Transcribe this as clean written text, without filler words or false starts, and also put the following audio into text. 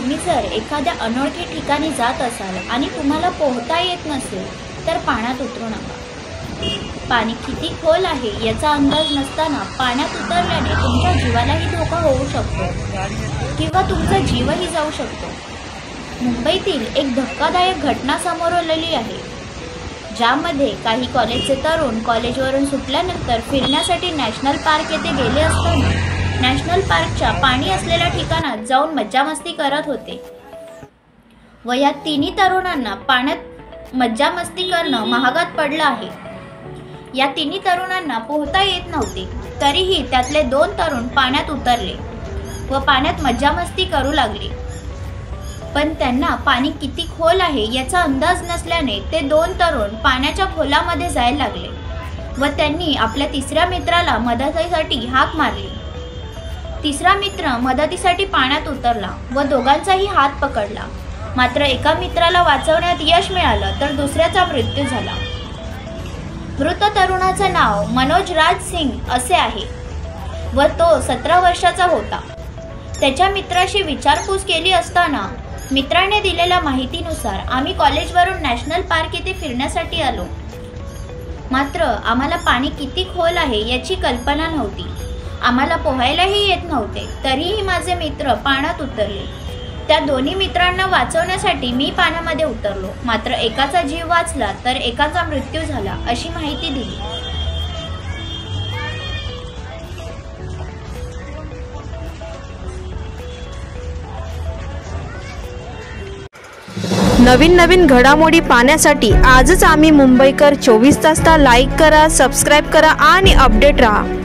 तुम्ही जर एखाद्या अनोळखी ठिकाणी जात असाल आणि तुम्हाला पोहता येत नसेल तर पाण्यात उतरू नका। पाणी किती खोल आहे याचा अंदाज नसताना पाण्यात उतरल्याने तुमच्या जीवालाही धोका होऊ शकतो किंवा तुमचा जीवही जाऊ शकतो। मुंबईतील एक धक्कादायक घटना समोर आलेली आहे, ज्यामध्ये काही कॉलेजचे तरुण कॉलेजवरून सुटल्यानंतर फिरण्यासाठी नॅशनल पार्क येथे गेले असताना नॅशनल पार्कच्या पाणी असलेल्या ठिकाणात जाऊन मज्जामस्ती करत होते व या तिन्ही तरुणांना पाण्यात मज्जामस्ती करणं महागात पडलं आहे। या तिन्ही तरुणांना पोहता येत नव्हते, तरीही त्यातले 2 तरुण पाण्यात उतरले व पाण्यात मज्जामस्ती करू लागले, पण त्यांना पाणी किती खोल आहे याचा अंदाज नसल्याने ते 2 तरुण पाण्याच्या खोलामध्ये जायला लागले व त्यांनी आपल्या तिसऱ्या मित्राला मदतीसाठी हाक मारली। तिसरा मित्र मदतीसाठी पाण्यात उतरला व दोघांचाही हात पकडला, मात्र एका मित्राला वाचवण्यात यश मिळालं तर दुसऱ्याचा मृत्यू झाला। मृत तरुणाचं नाव मनोज राज सिंग असे आहे व तो 17 वर्षाचा होता। त्याच्या मित्राशी विचारपूस केली असताना मित्राने दिलेल्या माहितीनुसार आम्ही कॉलेजवरून नॅशनल पार्क येथे फिरण्यासाठी आलो, मात्र आम्हाला पाणी किती खोल आहे याची कल्पना नव्हती। आम्हाला पोहायलाही येत नव्हते, तरीही माझे मित्र पाण्यात उतरले। त्या दोन्ही मित्रांना वाचवण्यासाठी मी पाण्यामध्ये उतरलो, मात्र एकाचा जीव वाचला तर एकाचा मृत्यू झाला अशी माहिती दिली। नवीन घडामोडी पाहण्यासाठी आजच आम्ही मुंबईकर 24 तासला लाईक करा, सबस्क्राईब करा आणि अपडेट रहा।